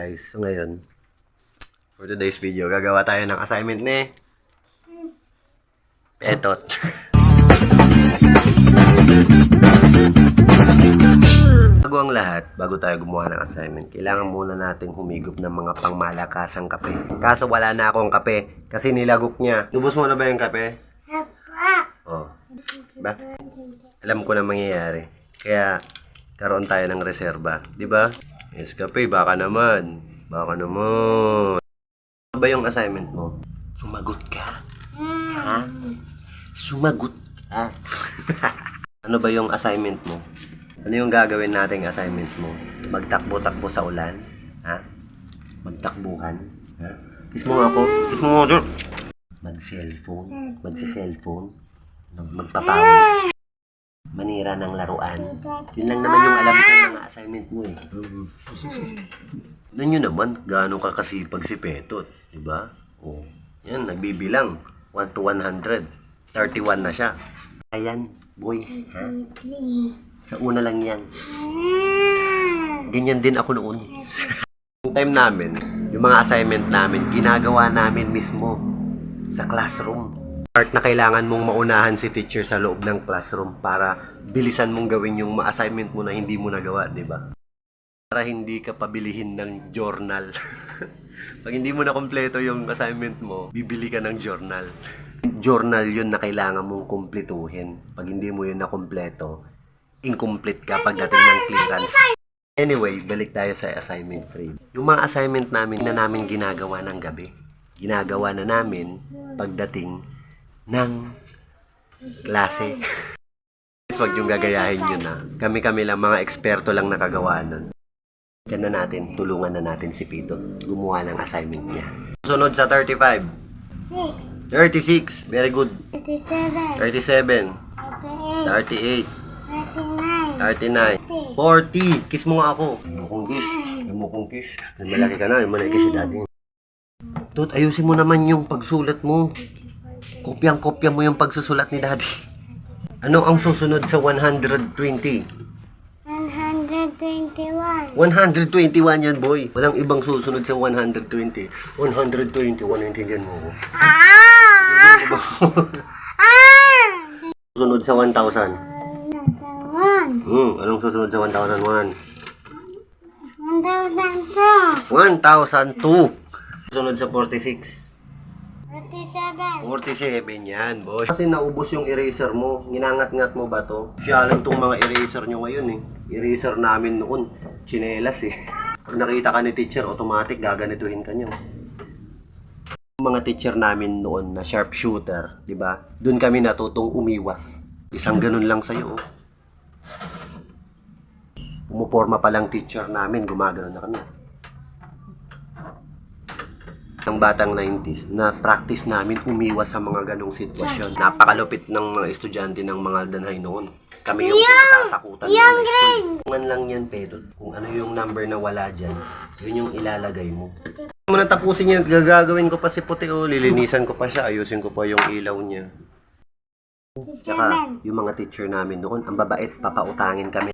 guys. So ngayon, for today's video, gagawa tayo ng assignment ni Etot. Bago ang lahat, bago tayo gumawa ng assignment, kailangan muna nating humigop ng mga pangmalakasang kape. Kaso wala na akong kape kasi nilagok niya. Lubos mo na ba yung kape? Oh. Ba? Alam ko na mangyayari. Kaya karoon tayo ng reserba, di ba? Yes, kape, baka naman. Baka naman. Ano ba yung assignment mo? Sumagot ka. Ha? Sumagot ka. Ano ba yung assignment mo? Ano yung gagawin nating assignment mo? Magtakbo-takbo sa ulan? Ha? Magtakbuhan? Ha? Kiss mo nga ako. Kiss mo nga. Mag-cellphone? Magsi-cellphone? Magpapawis? Manira ng laruan? Yun lang naman yung alam ko ng assignment mo eh. Tignan nyo naman, gaano ka kasipag si Petot. Diba? Oh. Yan, nagbibilang. 1 to 100. 31 na siya. Ayan, boy. Ha? Sa una lang yan. Ganyan din ako noon. Yung time namin, yung mga assignment namin, ginagawa namin mismo sa classroom. Part na kailangan mong maunahan si teacher sa loob ng classroom para bilisan mong gawin yung assignment mo na hindi mo nagawa, di ba? Para hindi ka pabilihin ng journal. Pag hindi mo na kompleto yung assignment mo, bibili ka ng journal. Journal yun na kailangan mong kumpletuhin. Pag hindi mo yun na kompleto, incomplete ka pagdating ng clearance. Anyway, balik tayo sa assignment 3. Yung mga assignment namin na namin ginagawa ng gabi, ginagawa na namin pagdating ng klase. Huwag yung gagayahin yun na. Kami-kami lang, mga eksperto lang nakagawa nun. Yan na natin, tulungan na natin si Pito gumawa ng assignment niya. Sunod sa 35. 36. Very good. 37. 38. 39. 40. Kiss mo nga ako. Mukong kiss. Mukong kiss. Malaki ka na. Malaki si daddy. Tut, ayusin mo naman yung pagsulat mo. Kopyang-kopya mo yung pagsusulat ni daddy. Ano ang susunod sa 120? 121. 121 yan, boy. Walang ibang susunod sa 120. 121, intindihan mo ko. Susunod sa 1,000. Anong susunod sa 1,001? 1,002. 1,002. Susunod sa 46. 47. 47 yan, boy. Kasi naubos yung eraser mo. Ginangat-ngat mo ba to? Syalan tong mga eraser nyo ngayon eh. Eraser namin noon. Chinelas eh. Pag nakita ka ni teacher, automatic gaganituhin ka nyo. Yung mga teacher namin noon na sharpshooter, di ba? Doon kami natutong umiwas. Isang ganun lang sa'yo. Oh. Pumuporma pa lang teacher namin, gumagano na kami. Ng batang 90s, na practice namin umiwas sa mga ganong sitwasyon. Napakalupit ng mga estudyante ng mga danhay noon. Kami yung pinatatakutan ng school. Kung lang yan, Pedro. Kung ano yung number na wala dyan, yun yung ilalagay mo. Kung natapusin yan, gagawin ko pa si puti o lilinisan ko pa siya, ayusin ko pa yung ilaw niya. Tsaka, yung mga teacher namin noon, ang babait, papautangin kami.